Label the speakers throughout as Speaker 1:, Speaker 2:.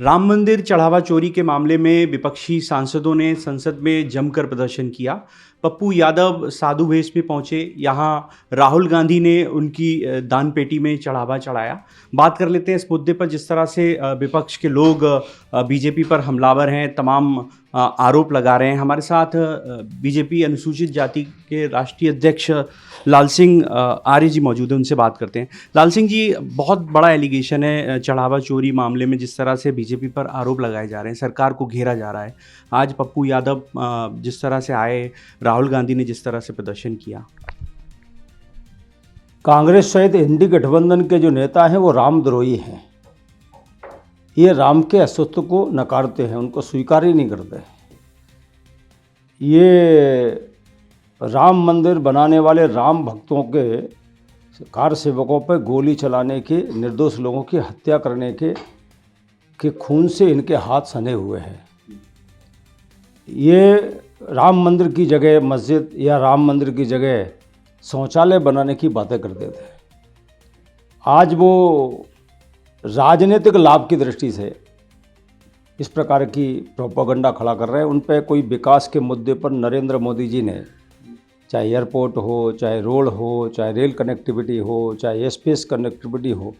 Speaker 1: राम मंदिर चढ़ावा चोरी के मामले में विपक्षी सांसदों ने संसद में जमकर प्रदर्शन किया। पप्पू यादव साधु वेश में पहुंचे। यहां राहुल गांधी ने उनकी दान पेटी में चढ़ावा चढ़ाया। बात कर लेते हैं इस मुद्दे पर, जिस तरह से विपक्ष के लोग बीजेपी पर हमलावर हैं, तमाम आरोप लगा रहे हैं। हमारे साथ बीजेपी अनुसूचित जाति के राष्ट्रीय अध्यक्ष लाल सिंह आर्य जी मौजूद हैं, उनसे बात करते हैं। लाल सिंह जी, बहुत बड़ा एलिगेशन है चढ़ावा चोरी मामले में, जिस तरह से बीजेपी पर आरोप लगाए जा रहे हैं, सरकार को घेरा जा रहा है। आज पप्पू यादव जिस तरह से आए, राहुल गांधी ने जिस तरह से प्रदर्शन किया।
Speaker 2: कांग्रेस सहित इंडी गठबंधन के जो नेता हैं वो रामद्रोही हैं। ये राम के अस्तित्व को नकारते हैं, उनको स्वीकार ही नहीं करते। ये राम मंदिर बनाने वाले राम भक्तों के कार सेवकों पर गोली चलाने के, निर्दोष लोगों की हत्या करने के खून से इनके हाथ सने हुए हैं। ये राम मंदिर की जगह मस्जिद या राम मंदिर की जगह शौचालय बनाने की बातें करते थे। आज वो राजनीतिक लाभ की दृष्टि से इस प्रकार की प्रोपेगेंडा खड़ा कर रहे हैं। उन पर कोई विकास के मुद्दे पर नरेंद्र मोदी जी ने, चाहे एयरपोर्ट हो, चाहे रोड हो, चाहे रेल कनेक्टिविटी हो, चाहे स्पेस कनेक्टिविटी हो,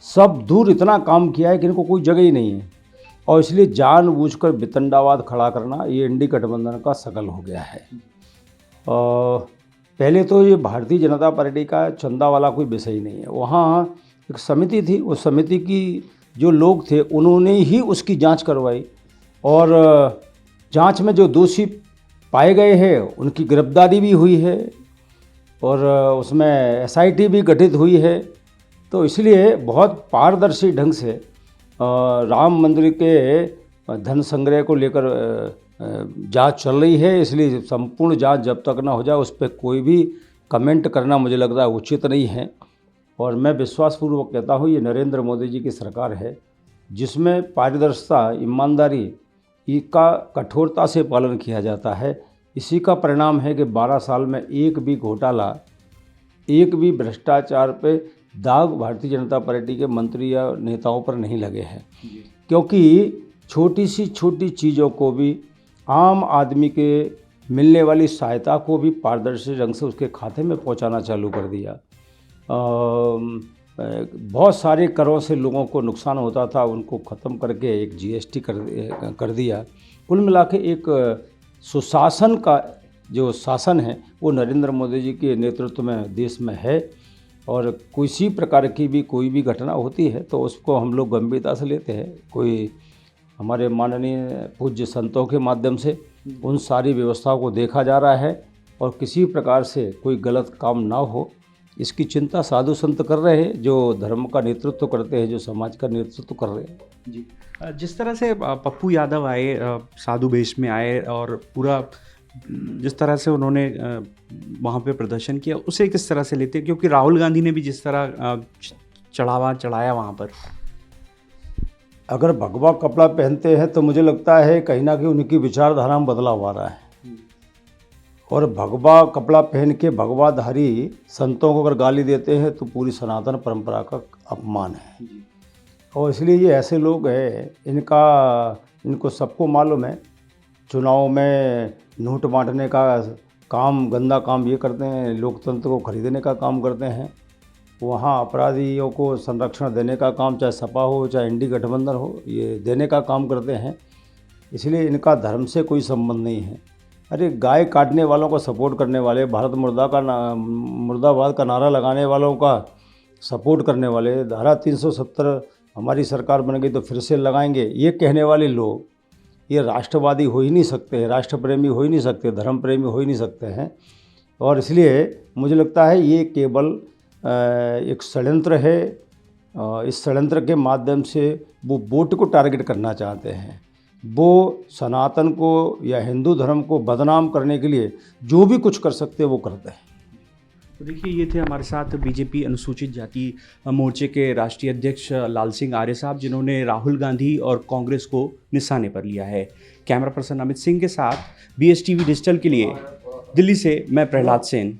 Speaker 2: सब दूर इतना काम किया है कि इनको कोई जगह ही नहीं है। और इसलिए जानबूझकर वितंडावाद खड़ा करना ये इंडी गठबंधन का शकल हो गया है। पहले तो ये भारतीय जनता पार्टी का चंदा वाला कोई विषय ही नहीं है। वहाँ एक समिति थी, उस समिति की जो लोग थे उन्होंने ही उसकी जांच करवाई, और जांच में जो दोषी पाए गए हैं उनकी गिरफ्तारी भी हुई है, और उसमें एसआईटी भी गठित हुई है। तो इसलिए बहुत पारदर्शी ढंग से राम मंदिर के धन संग्रह को लेकर जांच चल रही है। इसलिए संपूर्ण जांच जब तक ना हो जाए उस पर कोई भी कमेंट करना मुझे लगता है उचित नहीं है। और मैं विश्वासपूर्वक कहता हूँ, ये नरेंद्र मोदी जी की सरकार है जिसमें पारदर्शिता, ईमानदारी का कठोरता से पालन किया जाता है। इसी का परिणाम है कि 12 साल में एक भी घोटाला, एक भी भ्रष्टाचार पे दाग भारतीय जनता पार्टी के मंत्री या नेताओं पर नहीं लगे हैं। क्योंकि छोटी सी छोटी चीज़ों को भी, आम आदमी के मिलने वाली सहायता को भी पारदर्शी ढंग से उसके खाते में पहुंचाना चालू कर दिया। बहुत सारे करों से लोगों को नुकसान होता था, उनको ख़त्म करके एक जीएसटी कर दिया। कुल मिला के एक सुशासन का जो शासन है वो नरेंद्र मोदी जी के नेतृत्व में देश में है। और किसी प्रकार की भी कोई भी घटना होती है तो उसको हम लोग गंभीरता से लेते हैं। कोई हमारे माननीय पूज्य संतों के माध्यम से उन सारी व्यवस्थाओं को देखा जा रहा है, और किसी प्रकार से कोई गलत काम ना हो इसकी चिंता साधु संत कर रहे हैं, जो धर्म का नेतृत्व करते हैं, जो समाज का नेतृत्व कर रहे हैं।
Speaker 1: जी, जिस तरह से पप्पू यादव आए, साधु वेश में आए, और पूरा जिस तरह से उन्होंने वहाँ पे प्रदर्शन किया, उसे किस तरह से लेते हैं? क्योंकि राहुल गांधी ने भी जिस तरह चढ़ावा चढ़ाया वहाँ पर,
Speaker 2: अगर भगवा कपड़ा पहनते हैं तो मुझे लगता है कहीं ना कहीं उनकी विचारधारा में बदलाव आ रहा है। और भगवा कपड़ा पहन के भगवाधारी संतों को अगर गाली देते हैं तो पूरी सनातन परंपरा का अपमान है। और इसलिए ये ऐसे लोग हैं, इनको सबको मालूम है चुनाव में नोट बांटने का काम, गंदा काम ये करते हैं, लोकतंत्र को खरीदने का काम करते हैं। वहाँ अपराधियों को संरक्षण देने का काम, चाहे सपा हो चाहे इंडी गठबंधन हो, ये देने का काम करते हैं। इसलिए इनका धर्म से कोई संबंध नहीं है। अरे गाय काटने वालों को सपोर्ट करने वाले, भारत मुर्दाबाद का नारा लगाने वालों का सपोर्ट करने वाले, धारा 370 हमारी सरकार बन गई तो फिर से लगाएंगे, ये कहने वाले लोग ये राष्ट्रवादी हो ही नहीं सकते, राष्ट्र प्रेमी हो ही नहीं सकते, धर्म प्रेमी हो ही नहीं सकते हैं। और इसलिए मुझे लगता है ये केवल एक षड्यंत्र है। इस षड्यंत्र के माध्यम से वो वोट को टारगेट करना चाहते हैं। वो सनातन को या हिंदू धर्म को बदनाम करने के लिए जो भी कुछ कर सकते हैं वो करते हैं।
Speaker 1: तो देखिए, ये थे हमारे साथ बीजेपी अनुसूचित जाति मोर्चे के राष्ट्रीय अध्यक्ष लाल सिंह आर्य साहब, जिन्होंने राहुल गांधी और कांग्रेस को निशाने पर लिया है। कैमरा पर्सन अमित सिंह के साथ BSTV डिजिटल के लिए दिल्ली से मैं प्रहलाद सेन।